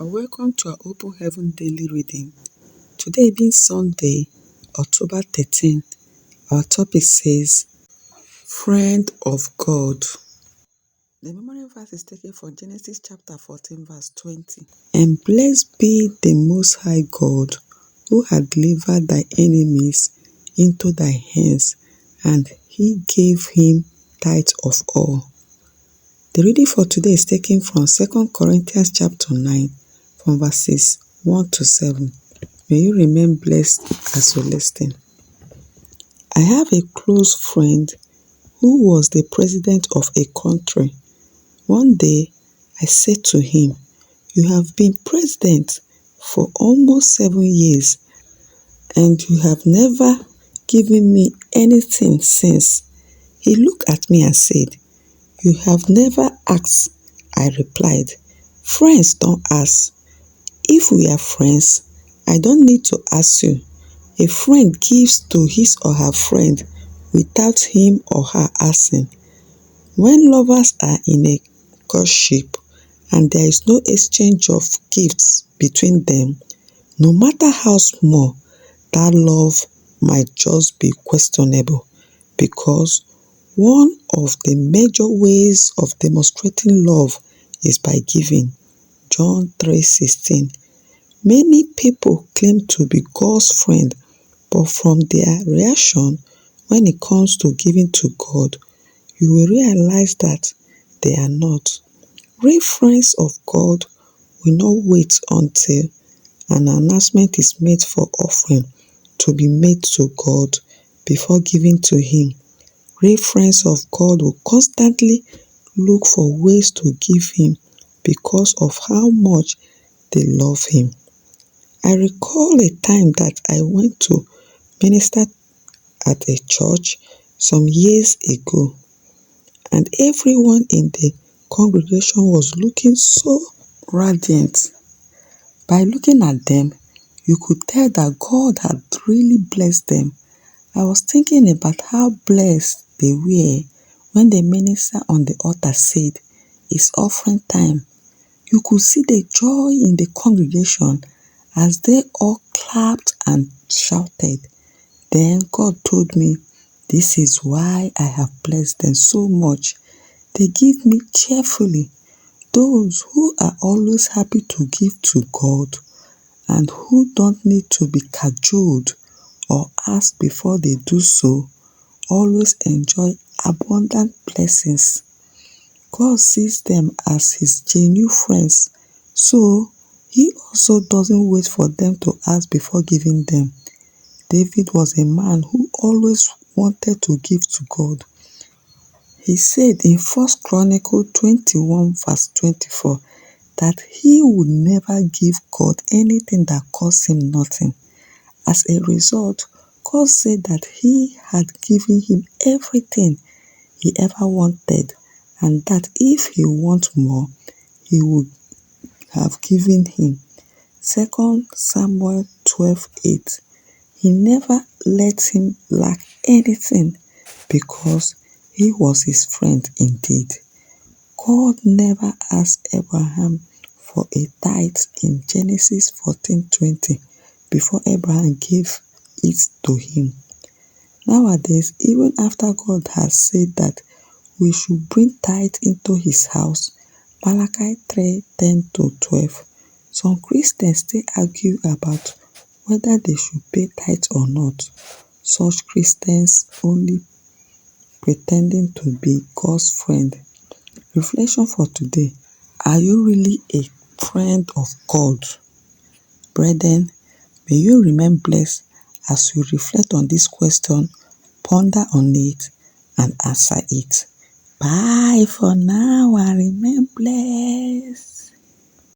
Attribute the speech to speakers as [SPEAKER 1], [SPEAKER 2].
[SPEAKER 1] Welcome to our Open Heaven Daily Reading. Today being Sunday, October 13, our topic says, Friend of God. The memory verse is taken from Genesis chapter 14 verse 20. And blessed be the Most High God, who had delivered thy enemies into thy hands, and he gave him tithe of all. The reading for today is taken from 2 Corinthians chapter 9, from verses 1 to 7. May you remain blessed as you listen. I have a close friend who was the president of a country. One day, I said to him, "You have been president for almost 7 years, and you have never given me anything since." He looked at me and said, "You have never asked." I replied, "Friends don't ask. If we are friends, I don't need to ask you. A friend gives to his or her friend without him or her asking. When lovers are in a courtship and there is no exchange of gifts between them, no matter how small, that love might just be questionable, because one of the major ways of demonstrating love is by giving. John 3:16. Many people claim to be God's friend, but from their reaction when it comes to giving to God, you will realize that they are not. Real friends of God will not wait until an announcement is made for offering to be made to God before giving to Him. Real friends of God will constantly look for ways to give Him because of how much they love Him. I recall a time that I went to minister at a church some years ago, and everyone in the congregation was looking so radiant. By looking at them, you could tell that God had really blessed them. I was thinking about how blessed they were when the minister on the altar said, "It's offering time." You could see the joy in the congregation as they all clapped and shouted. Then God told me, "This is why I have blessed them so much. They give me cheerfully." Those who are always happy to give to God and who don't need to be cajoled or asked before they do so always enjoy abundant blessings. God sees them as His genuine friends, so He also doesn't wait for them to ask before giving them. David was a man who always wanted to give to God. He said in 1 Chronicles 21 verse 24 that he would never give God anything that cost him nothing. As a result, God said that He had given him everything he ever wanted, and that if he wants more, He would have given him. 2 Samuel 12:8. He never let him lack anything because he was his friend indeed. God never asked Abraham for a tithe in Genesis 14:20 before Abraham gave it to him. Nowadays, even after God has said that we should bring tithe into His house, Malachi 3:10-12, some Christians still argue about whether they should pay tithe or not. Such Christians only pretending to be God's friend. Reflection for today: are you really a friend of God? Brethren, may you remain blessed as you reflect on this question, ponder on it, and answer it. Bye for now and remain blessed.